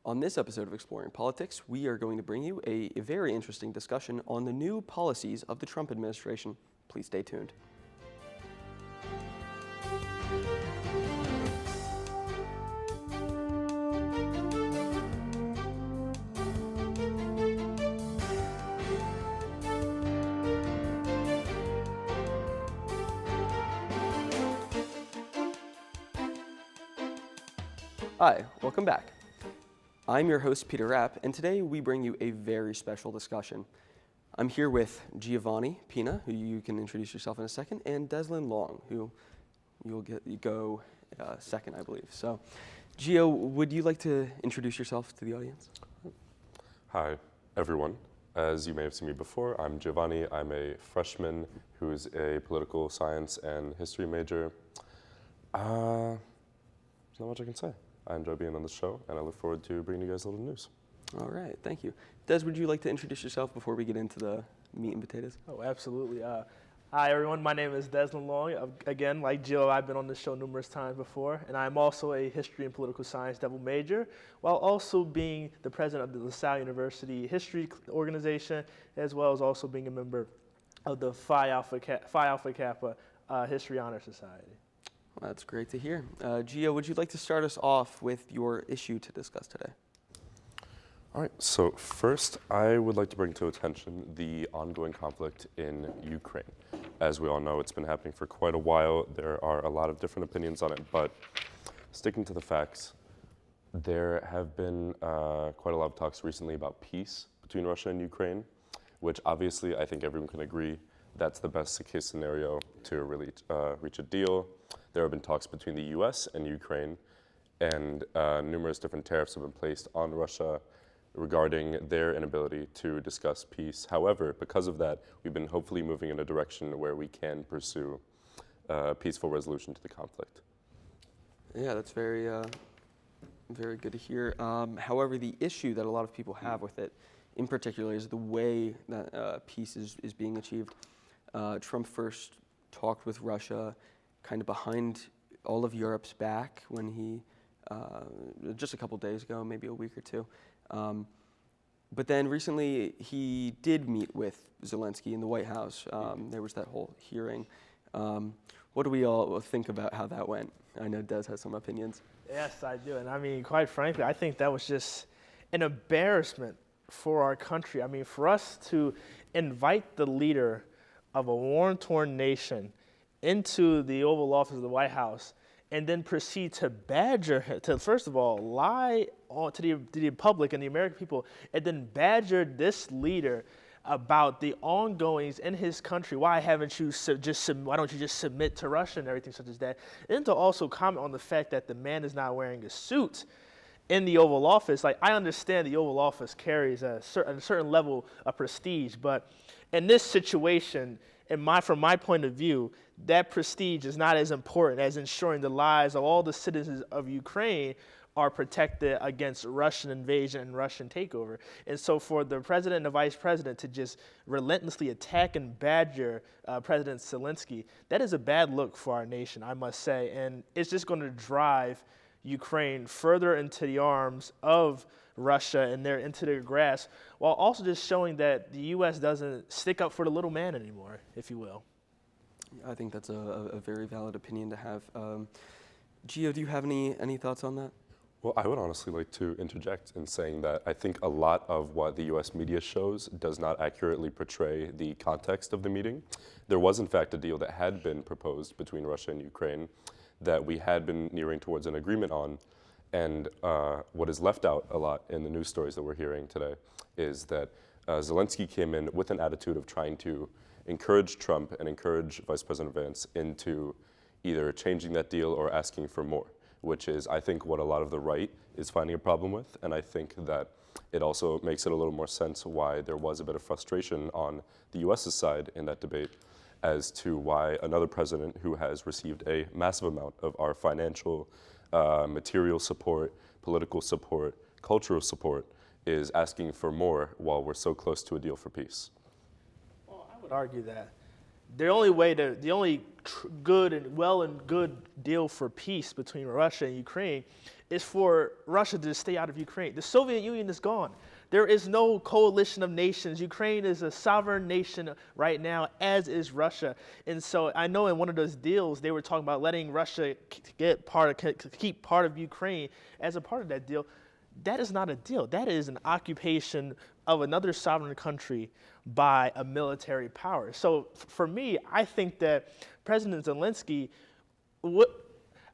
On this episode of Exploring Politics, we are going to bring you a very interesting discussion on the new policies of the Trump administration. Please stay tuned. Hi, welcome back. I'm your host, Peter Rapp, and today we bring you a very special discussion. I'm here with Giovanni Pina, who you can introduce yourself in a second, and Deslin Long, who you'll go second, I believe. So, Gio, would you like to introduce yourself to the audience? Hi, everyone. As you may have seen me before, I'm Giovanni. I'm a freshman who's a political science and history major. There's not much I can say. I enjoy being on the show, and I look forward to bringing you guys a little news. All right, thank you. Des, would you like to introduce yourself before we get into the meat and potatoes? Oh, absolutely. Hi, everyone. My name is Deslin Long. Again, like Jill, I've been on this show numerous times before, and I'm also a history and political science double major, while also being the president of the LaSalle University History Organization, as well as also being a member of the Phi Alpha Kappa History Honor Society. Well, that's great to hear. Gio, would you like to start us off with your issue to discuss today? All right, so first, I would like to bring to attention the ongoing conflict in Ukraine. As we all know, it's been happening for quite a while. There are a lot of different opinions on it, but sticking to the facts, there have been quite a lot of talks recently about peace between Russia and Ukraine, which obviously I think everyone can agree that's the best case scenario to really reach a deal. There have been talks between the US and Ukraine, and numerous different tariffs have been placed on Russia regarding their inability to discuss peace. However, because of that, we've been hopefully moving in a direction where we can pursue peaceful resolution to the conflict. Yeah, that's very good to hear. However, the issue that a lot of people have with it, in particular, is the way that peace is being achieved. Trump first talked with Russia kind of behind all of Europe's back when he, just a couple days ago, maybe a week or two. But then recently he did meet with Zelensky in the White House. There was that whole hearing. What do we all think about how that went? I know Des has some opinions. Yes, I do. And I mean, quite frankly, I think that was just an embarrassment for our country. I mean, for us to invite the leader of a war-torn nation into the Oval Office of the White House and then proceed to badger him, to first of all lie to the public and the American people, and then badger this leader about the ongoings in his country. Why don't you just submit to Russia and everything such as that? And then to also comment on the fact that the man is not wearing a suit in the Oval Office. Like, I understand the Oval Office carries a certain level of prestige, but in this situation, from my point of view, that prestige is not as important as ensuring the lives of all the citizens of Ukraine are protected against Russian invasion and Russian takeover. And so for the president and the vice president to just relentlessly attack and badger President Zelensky, that is a bad look for our nation, I must say. And it's just going to drive Ukraine further into the arms of Russia and into their grasp, while also just showing that the U.S. doesn't stick up for the little man anymore, if you will. I think that's a very valid opinion to have. Gio, do you have any thoughts on that? Well, I would honestly like to interject in saying that I think a lot of what the U.S. media shows does not accurately portray the context of the meeting. There was, in fact, a deal that had been proposed between Russia and Ukraine that we had been nearing towards an agreement on. And what is left out a lot in the news stories that we're hearing today is that Zelensky came in with an attitude of trying to encourage Trump and encourage Vice President Vance into either changing that deal or asking for more, which is, I think, what a lot of the right is finding a problem with. And I think that it also makes it a little more sense why there was a bit of frustration on the U.S.'s side in that debate as to why another president who has received a massive amount of our financial, material support, political support, cultural support, is asking for more while we're so close to a deal for peace. Well, I would argue that the only good deal for peace between Russia and Ukraine is for Russia to stay out of Ukraine. The Soviet Union is gone. There is no coalition of nations. Ukraine is a sovereign nation right now, as is Russia. And so I know in one of those deals, they were talking about letting Russia keep part of Ukraine as a part of that deal. That is not a deal. That is an occupation of another sovereign country by a military power. So for me, I think that President Zelensky,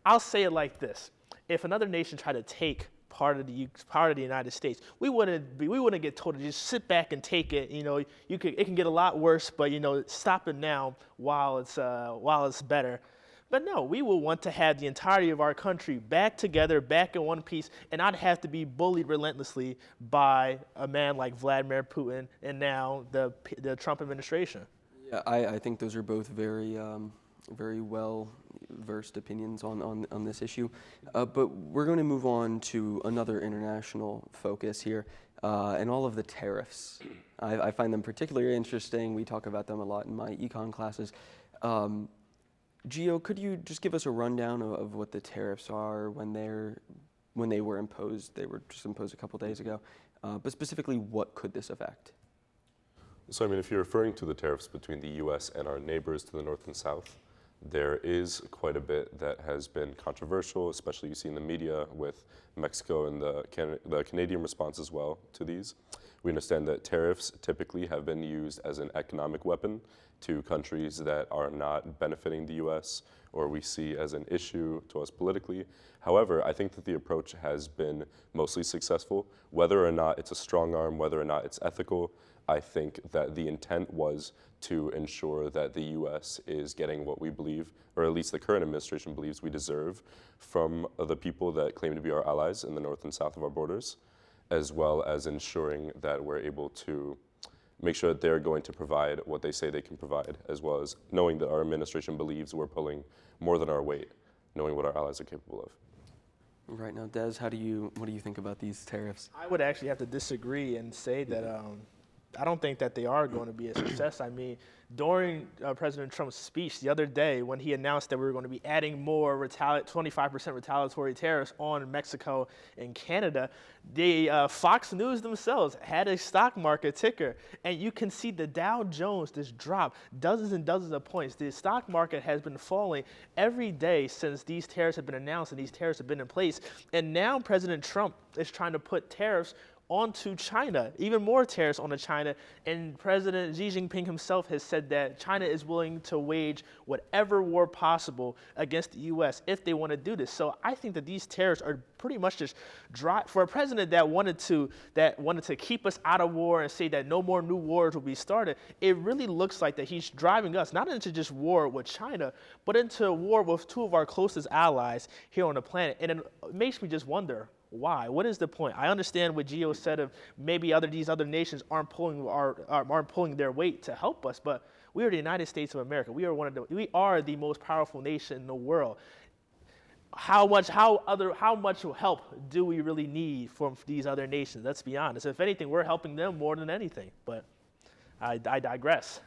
I'll say it like this. If another nation tried to take part of the United States, we wouldn't get told to just sit back and take it. It can get a lot worse, but stop it now while it's better. But no, we will want to have the entirety of our country back together, back in one piece, and not have to be bullied relentlessly by a man like Vladimir Putin and now the Trump administration. Yeah, I think those are both very very well versed opinions on this issue. But we're going to move on to another international focus here, and all of the tariffs. I find them particularly interesting. We talk about them a lot in my econ classes. Gio, could you just give us a rundown of what the tariffs are when they were imposed? They were just imposed a couple days ago. But specifically, what could this affect? So, if you're referring to the tariffs between the U.S. and our neighbors to the north and south, there is quite a bit that has been controversial, especially you see in the media with Mexico and the Canadian response as well to these. We understand that tariffs typically have been used as an economic weapon to countries that are not benefiting the U.S. or we see as an issue to us politically. However, I think that the approach has been mostly successful. Whether or not it's a strong arm, whether or not it's ethical, I think that the intent was to ensure that the U.S. is getting what we believe, or at least the current administration believes we deserve from the people that claim to be our allies in the north and south of our borders, as well as ensuring that we're able to make sure that they're going to provide what they say they can provide, as well as knowing that our administration believes we're pulling more than our weight, knowing what our allies are capable of. Right now, Des, what do you think about these tariffs? I would actually have to disagree and say that I don't think that they are going to be a success. During President Trump's speech the other day, when he announced that we were going to be adding more 25% retaliatory tariffs on Mexico and Canada, Fox News themselves had a stock market ticker, and you can see the Dow Jones just drop dozens and dozens of points. The stock market has been falling every day since these tariffs have been announced and these tariffs have been in place. And now President Trump is trying to put tariffs onto China, even more tariffs onto China. And President Xi Jinping himself has said that China is willing to wage whatever war possible against the U.S. if they want to do this. So I think that these tariffs are pretty much just dry for a president that wanted to keep us out of war and say that no more new wars will be started. It really looks like that he's driving us not into just war with China, but into a war with two of our closest allies here on the planet. And it makes me just wonder, why? What is the point? I understand what Gio said of maybe these other nations aren't pulling their weight to help us, but we are the United States of America. We are the most powerful nation in the world. How much help do we really need from these other nations? Let's be honest. If anything, we're helping them more than anything. But I digress.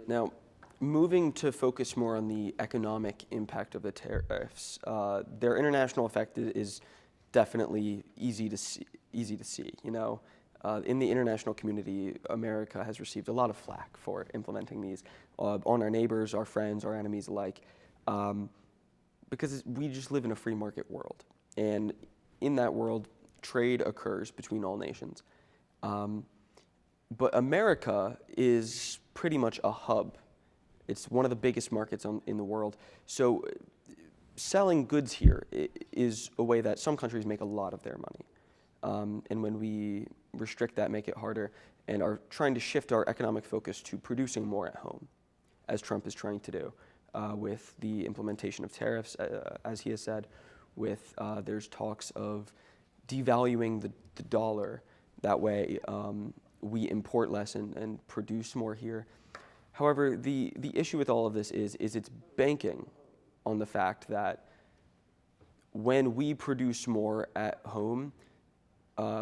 Now, moving to focus more on the economic impact of the tariffs, their international effect is definitely easy to see. In the international community, America has received a lot of flack for implementing these on our neighbors, our friends, our enemies alike, because we just live in a free market world. And in that world, trade occurs between all nations. But America is pretty much a hub. It's one of the biggest markets in the world. So selling goods here is a way that some countries make a lot of their money. And when we restrict that, make it harder, and are trying to shift our economic focus to producing more at home, as Trump is trying to do with the implementation of tariffs, as he has said, there's talks of devaluing the dollar. That way we import less and produce more here. However, the issue with all of this is it's banking on the fact that when we produce more at home,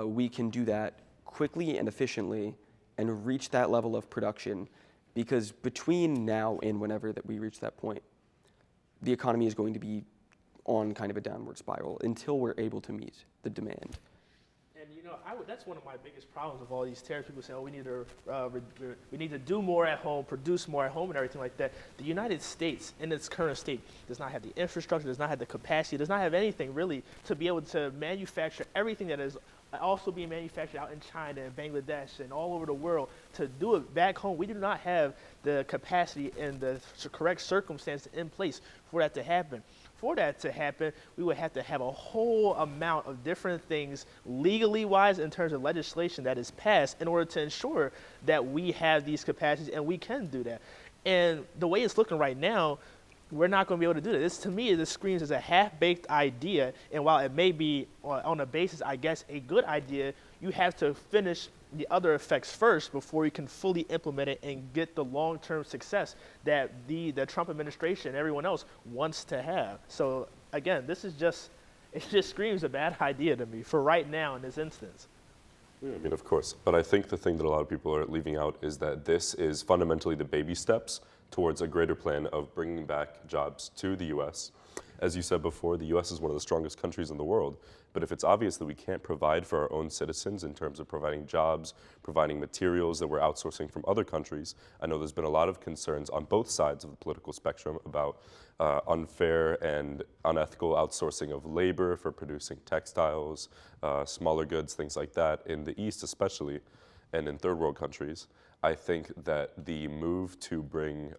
we can do that quickly and efficiently and reach that level of production, because between now and whenever that we reach that point, the economy is going to be on kind of a downward spiral until we're able to meet the demand. And that's one of my biggest problems with all these tariffs. People say, "Oh, we need to do more at home, produce more at home, and everything like that." The United States, in its current state, does not have the infrastructure, does not have the capacity, does not have anything really to be able to manufacture everything that is also being manufactured out in China and Bangladesh and all over the world. To do it back home, we do not have the capacity and the correct circumstances in place for that to happen. For that to happen, we would have to have a whole amount of different things legally wise in terms of legislation that is passed in order to ensure that we have these capacities and we can do that. And the way it's looking right now, we're not going to be able to do that. This, to me, this screams as a half-baked idea. And while it may be on a basis, I guess, a good idea, you have to finish the other effects first before you can fully implement it and get the long-term success that the Trump administration and everyone else wants to have. So again, it just screams a bad idea to me for right now in this instance. Yeah, I mean, of course. But I think the thing that a lot of people are leaving out is that this is fundamentally the baby steps towards a greater plan of bringing back jobs to the U.S. As you said before, the U.S. is one of the strongest countries in the world. But if it's obvious that we can't provide for our own citizens in terms of providing jobs, providing materials that we're outsourcing from other countries, I know there's been a lot of concerns on both sides of the political spectrum about unfair and unethical outsourcing of labor for producing textiles, smaller goods, things like that, in the East especially, and in third world countries. I think that the move to bring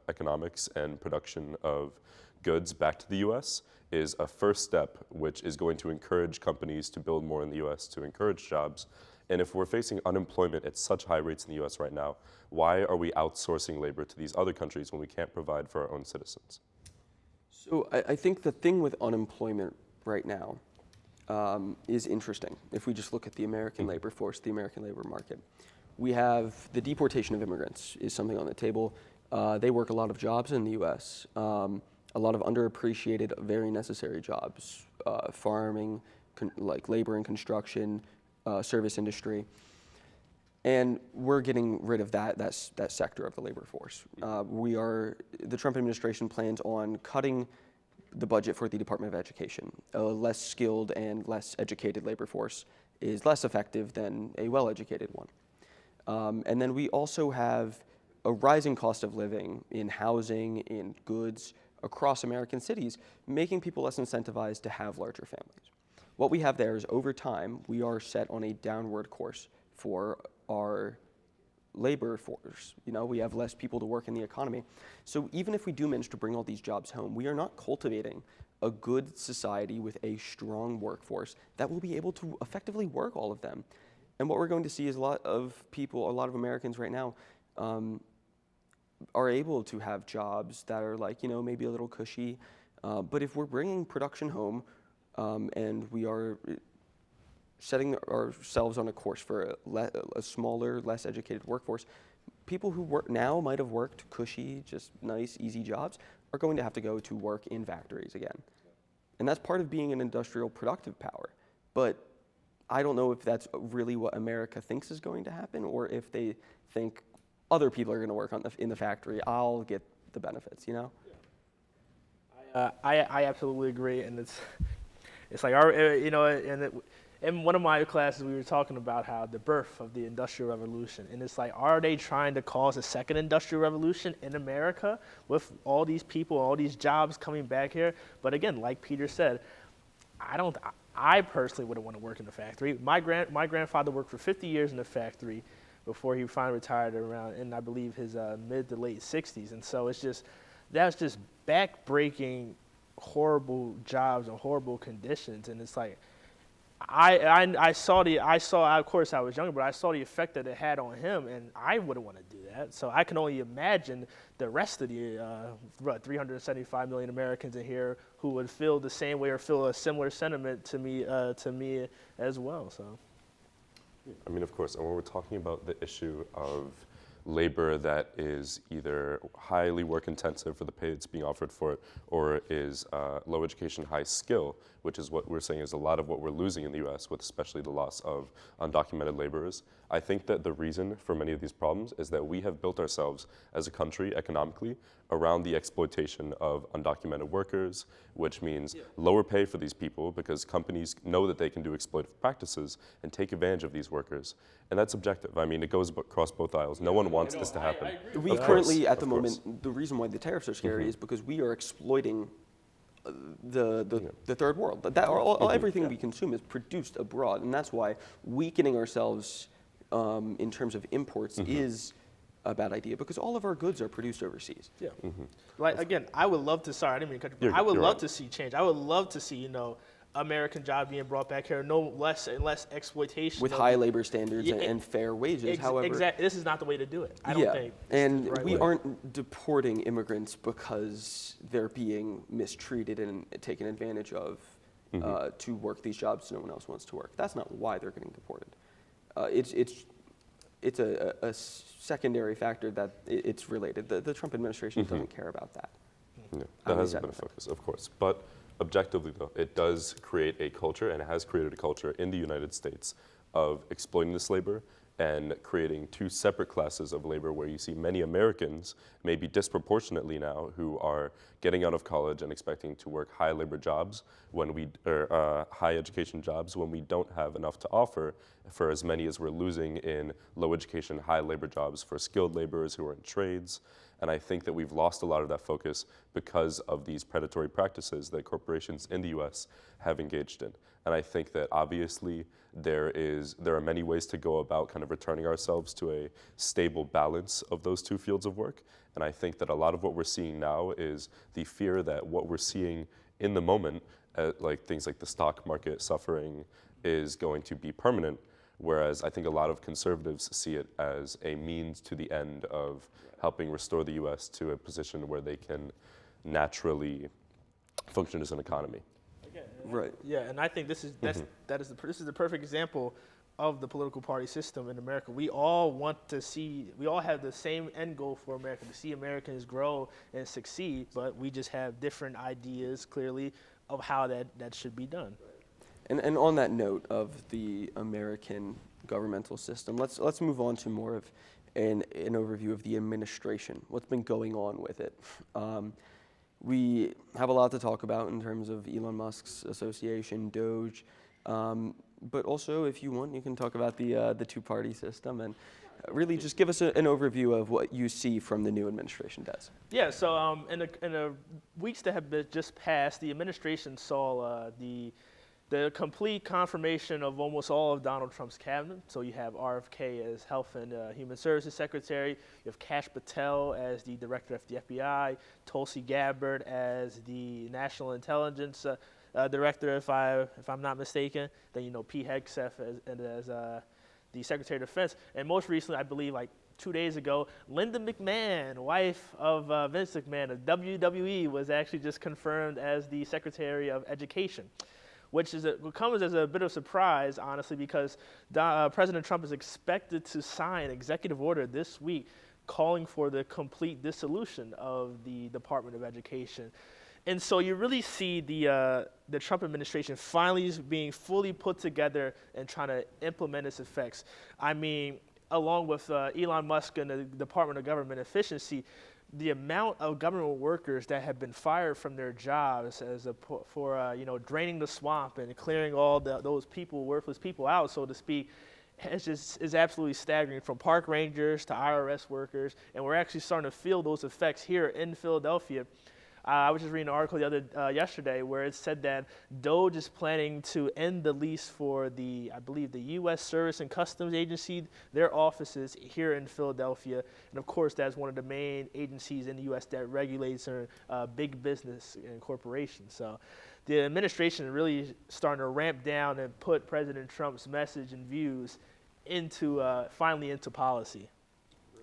economics and production of goods back to the U.S. is a first step, which is going to encourage companies to build more in the U.S., to encourage jobs. And if we're facing unemployment at such high rates in the U.S. right now, why are we outsourcing labor to these other countries when we can't provide for our own citizens? So I think the thing with unemployment right now is interesting. If we just look at the American labor force, the American labor market, we have the deportation of immigrants is something on the table. They work a lot of jobs in the U.S., a lot of underappreciated, very necessary jobs, farming, like labor and construction, service industry. And we're getting rid of that sector of the labor force. The Trump administration plans on cutting the budget for the Department of Education. A less skilled and less educated labor force is less effective than a well-educated one. And then we also have a rising cost of living in housing, in goods, across American cities, making people less incentivized to have larger families. What we have there is over time, we are set on a downward course for our labor force. We have less people to work in the economy. So even if we do manage to bring all these jobs home, we are not cultivating a good society with a strong workforce that will be able to effectively work all of them. And what we're going to see is a lot of Americans right now are able to have jobs that are maybe a little cushy. But if we're bringing production home and we are setting ourselves on a course for a smaller, less educated workforce, people who now might have worked cushy, just nice, easy jobs are going to have to go to work in factories again. And that's part of being an industrial productive power. But I don't know if that's really what America thinks is going to happen, or if they think other people are going to work in the factory. I'll get the benefits, I absolutely agree, and it's like in one of my classes we were talking about how the birth of the Industrial Revolution, and it's like, are they trying to cause a second Industrial Revolution in America with all these people, all these jobs coming back here? But again, like Peter said, I personally wouldn't want to work in the factory. My grandfather worked for 50 years in the factory before he finally retired around in, I believe, his mid to late 60s. And so that's just back-breaking, horrible jobs and horrible conditions. And it's like, I saw, of course I was younger, but I saw the effect that it had on him, and I wouldn't want to do that. So I can only imagine the rest of the 375 million Americans in here who would feel the same way or feel a similar sentiment to me as well. So. I mean, of course, and when we're talking about the issue of labor that is either highly work intensive for the pay that's being offered for it, or is low education, high skill, which is what we're saying is a lot of what we're losing in the US, with especially the loss of undocumented laborers. I think that the reason for many of these problems is that we have built ourselves as a country economically around the exploitation of undocumented workers, which means lower pay for these people because companies know that they can do exploitative practices and take advantage of these workers. And that's objective. I mean, it goes across both aisles. No one wants this to happen. We Of currently, course, at the of course. moment, the reason why the tariffs are scary is because we are exploiting the third world. Everything we consume is produced abroad, and that's why weakening ourselves in terms of imports is a bad idea, because all of our goods are produced overseas. Yeah. Like, again, I would love to, sorry, I didn't mean to cut you, but I would You're love right. to see change. I would love to see, American jobs being brought back here, no less and less exploitation. With of- high labor standards Yeah, and fair wages. However, exactly. This is not the way to do it. I don't think. and it's the right we way. aren't deporting immigrants because they're being mistreated and taken advantage of to work these jobs no one else wants to work. That's not why they're getting deported. It's a secondary factor that it's related. The Trump administration doesn't care about that. Yeah, On that the hasn't side been a effect. focus, of course. But objectively, though, it does create a culture, and it has created a culture in the United States of exploiting this labor and creating two separate classes of labor where you see many Americans, maybe disproportionately now, who are getting out of college and expecting to work high labor jobs or high education jobs when we don't have enough to offer for as many as we're losing in low education, high labor jobs for skilled laborers who are in trades. And I think that we've lost a lot of that focus because of these predatory practices that corporations in the US have engaged in. And I think that obviously there are many ways to go about kind of returning ourselves to a stable balance of those two fields of work. And I think that a lot of what we're seeing now is the fear that what we're seeing in the moment, like things like the stock market suffering, is going to be permanent. Whereas I think a lot of conservatives see it as a means to the end of helping restore the US to a position where they can naturally function as an economy. Right. Yeah, and I think this is this is the perfect example of the political party system in America. We all have the same end goal for America, to see Americans grow and succeed, but we just have different ideas clearly of how that should be done. And on that note of the American governmental system, let's move on to more of an overview of the administration. What's been going on with it? We have a lot to talk about in terms of Elon Musk's association, Doge, but also, if you want, you can talk about the two-party system and really just give us an overview of what you see from the new administration does. Yeah, so in the weeks that have just passed, the administration saw the complete confirmation of almost all of Donald Trump's cabinet. So you have RFK as Health and Human Services Secretary, you have Kash Patel as the Director of the FBI, Tulsi Gabbard as the National Intelligence Director, if I'm not mistaken. Then Pete Hegseth as the Secretary of Defense, and most recently, I believe, like 2 days ago, Linda McMahon, wife of Vince McMahon of WWE, was actually just confirmed as the Secretary of Education, which comes as a bit of a surprise, honestly, because President Trump is expected to sign an executive order this week calling for the complete dissolution of the Department of Education. And so you really see the Trump administration finally being fully put together and trying to implement its effects. I mean, along with Elon Musk and the Department of Government Efficiency, the amount of government workers that have been fired from their jobs for draining the swamp and clearing all those worthless people out, so to speak, is absolutely staggering. From park rangers to IRS workers, and we're actually starting to feel those effects here in Philadelphia. I was just reading an article yesterday where it said that Doge is planning to end the lease for I believe the U.S. Service and Customs Agency, their offices here in Philadelphia. And of course, that's one of the main agencies in the U.S. that regulates big business and corporations. So the administration is really starting to ramp down and put President Trump's message and views finally into policy.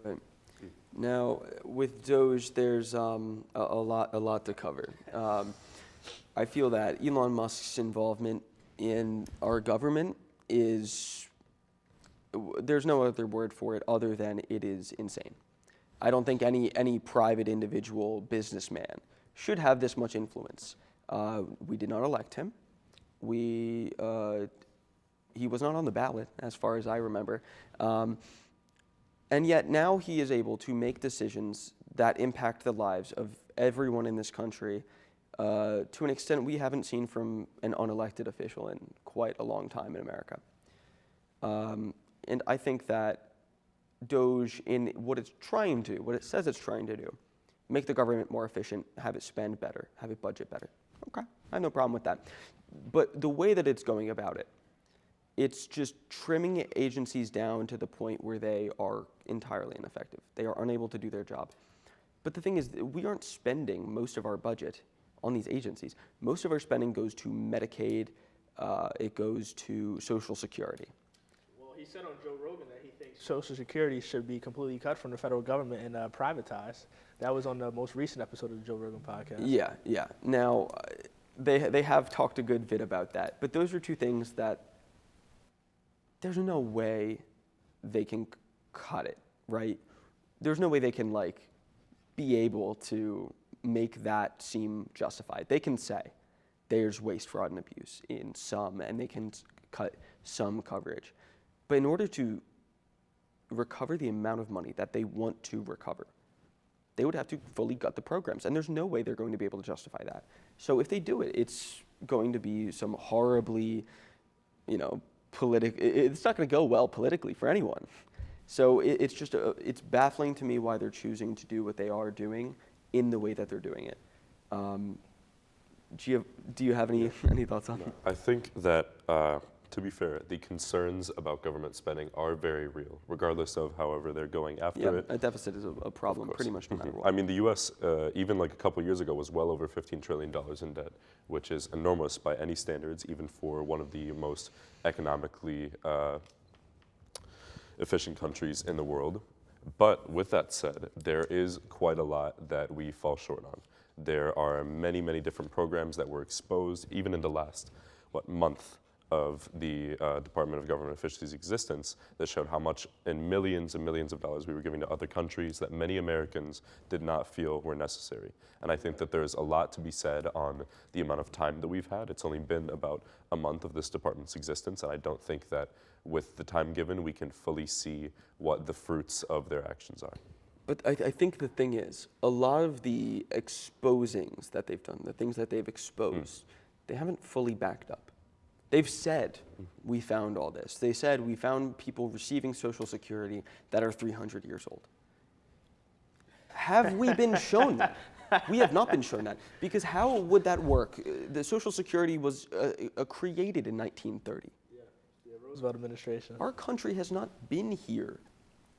Right. Now, with Doge, there's a lot to cover. I feel that Elon Musk's involvement in our government is there's no other word for it other than it is insane. I don't think any private individual businessman should have this much influence. We did not elect him. He was not on the ballot, as far as I remember. And yet now he is able to make decisions that impact the lives of everyone in this country to an extent we haven't seen from an unelected official in quite a long time in America. And I think that DOGE, in what it's trying to, what it says it's trying to do, make the government more efficient, have it spend better, have it budget better. Okay, I have no problem with that. But the way that it's going about it, it's just trimming agencies down to the point where they are entirely ineffective. They are unable to do their job. But the thing is, we aren't spending most of our budget on these agencies. Most of our spending goes to Medicaid, it goes to Social Security. Well, he said on Joe Rogan that he thinks Social Security should be completely cut from the federal government and privatized. That was on the most recent episode of the Joe Rogan podcast. Yeah. Now, they have talked a good bit about that, but those are two things that there's no way they can cut it, right? There's no way they can be able to make that seem justified. They can say there's waste, fraud, and abuse in some, and they can cut some coverage. But in order to recover the amount of money that they want to recover, they would have to fully gut the programs, and there's no way they're going to be able to justify that. So if they do it, it's going to be some horribly, it's not going to go well politically for anyone. So it's baffling to me why they're choosing to do what they are doing in the way that they're doing it. Do you have any thoughts on that? I think that, to be fair, the concerns about government spending are very real, regardless of however they're going after it. A deficit is a problem pretty much no matter what. I mean, the U.S., even a couple years ago, was well over $15 trillion in debt, which is enormous by any standards, even for one of the most economically efficient countries in the world. But with that said, there is quite a lot that we fall short on. There are many, many different programs that were exposed, even in the last, month of the Department of Government Efficiency's existence, that showed how much in millions and millions of dollars we were giving to other countries that many Americans did not feel were necessary. And I think that there's a lot to be said on the amount of time that we've had. It's only been about a month of this department's existence, and I don't think that with the time given, we can fully see what the fruits of their actions are. But I think the thing is, a lot of the exposings that they've done, the things that they've exposed, they haven't fully backed up. They've said, we found all this. They said, we found people receiving Social Security that are 300 years old. Have we been shown that? We have not been shown that. Because how would that work? The Social Security was created in 1930. Yeah, the Roosevelt administration. Our country has not been here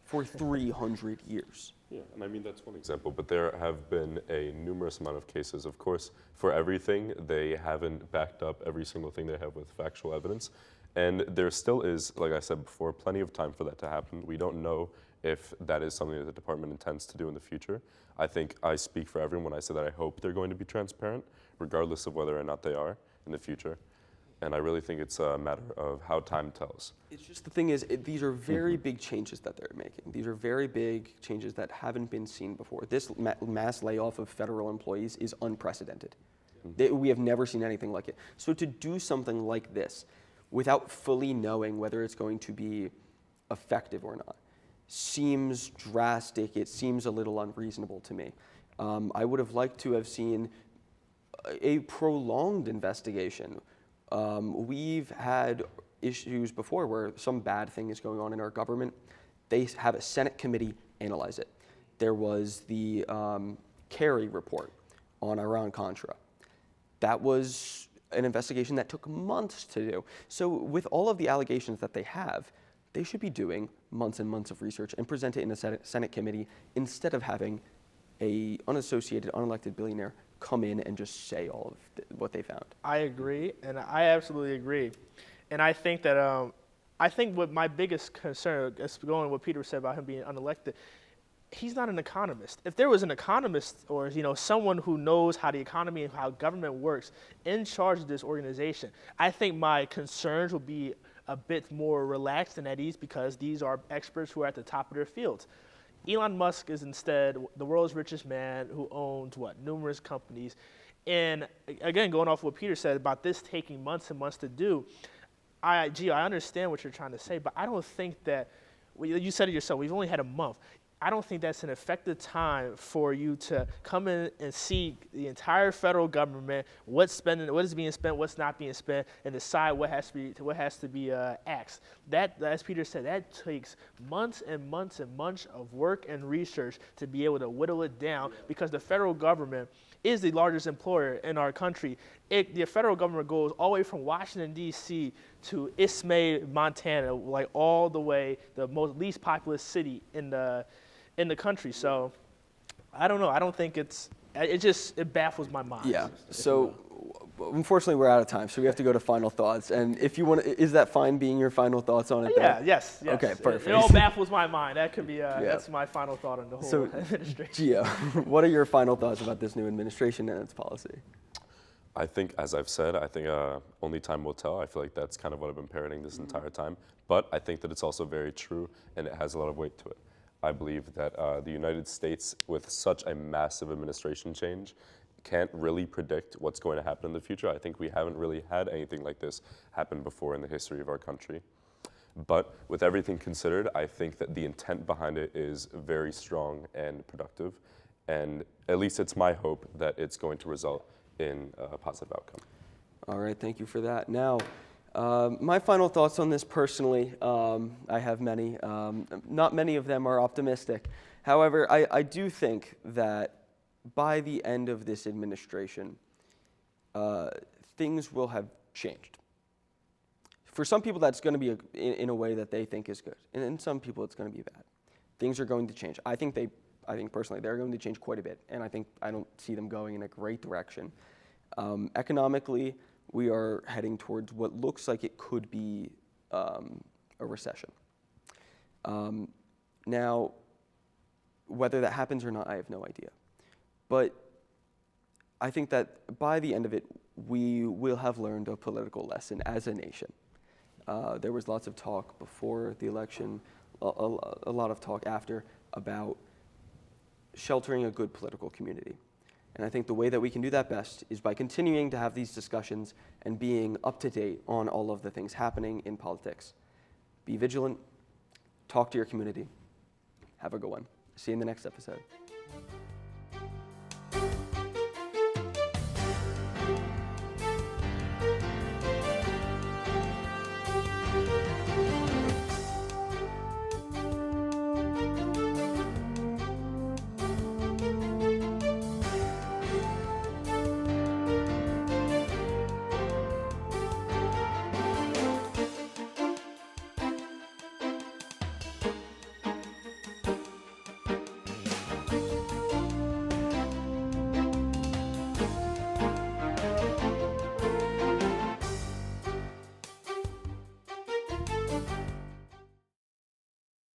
for 300 years. Yeah, and I mean, that's one example, but there have been a numerous amount of cases. Of course, for everything, they haven't backed up every single thing they have with factual evidence. And there still is, like I said before, plenty of time for that to happen. We don't know if that is something that the department intends to do in the future. I think I speak for everyone when I say that I hope they're going to be transparent, regardless of whether or not they are in the future. And I really think it's a matter of how time tells. It's just the thing is, these are very big changes that they're making. These are very big changes that haven't been seen before. This mass layoff of federal employees is unprecedented. We have never seen anything like it. So to do something like this without fully knowing whether it's going to be effective or not seems drastic. It seems a little unreasonable to me. I would have liked to have seen a prolonged investigation. We've had issues before where some bad thing is going on in our government. They have a Senate committee analyze it. There was the Kerry report on Iran-Contra. That was an investigation that took months to do. So with all of the allegations that they have, they should be doing months and months of research and present it in a Senate committee instead of having a unassociated, unelected billionaire come in and just say all of what they found. I agree, and I absolutely agree. And I think that, what my biggest concern, going with what Peter said about him being unelected, he's not an economist. If there was an economist or someone who knows how the economy and how government works in charge of this organization, I think my concerns would be a bit more relaxed and at ease because these are experts who are at the top of their fields. Elon Musk is instead the world's richest man who owns numerous companies. And again, going off what Peter said about this taking months and months to do, I understand what you're trying to say, but I don't think that, you said it yourself, we've only had a month. I don't think that's an effective time for you to come in and see the entire federal government, what is being spent, what's not being spent, and decide what has to be axed. That, as Peter said, that takes months and months and months of work and research to be able to whittle it down, because the federal government is the largest employer in our country. The federal government goes all the way from Washington, D.C. to Ismay, Montana, like all the way, the least populous city in the country. So I don't know. I don't think it baffles my mind. Yeah. So unfortunately, we're out of time, so we have to go to final thoughts. And if you want, is that fine being your final thoughts on it? Yeah. Yes. Okay. Perfect. It all baffles my mind. That could be. That's my final thought on the whole administration. Gio, what are your final thoughts about this new administration and its policy? I think, as I've said, only time will tell. I feel like that's kind of what I've been parroting this entire time. But I think that it's also very true, and it has a lot of weight to it. I believe that the United States, with such a massive administration change, can't really predict what's going to happen in the future. I think we haven't really had anything like this happen before in the history of our country. But with everything considered, I think that the intent behind it is very strong and productive. And at least it's my hope that it's going to result in a positive outcome. All right, thank you for that. Now, my final thoughts on this personally, I have many. Not many of them are optimistic. However, I do think that by the end of this administration, things will have changed. For some people, that's going to be in a way that they think is good. And in some people, it's going to be bad. Things are going to change. I think personally, they're going to change quite a bit. And I don't see them going in a great direction. Economically, we are heading towards what looks like it could be a recession. Now, whether that happens or not, I have no idea. But I think that by the end of it, we will have learned a political lesson as a nation. There was lots of talk before the election, a lot of talk after, about sheltering a good political community. And I think the way that we can do that best is by continuing to have these discussions and being up to date on all of the things happening in politics. Be vigilant, talk to your community. Have a good one. See you in the next episode.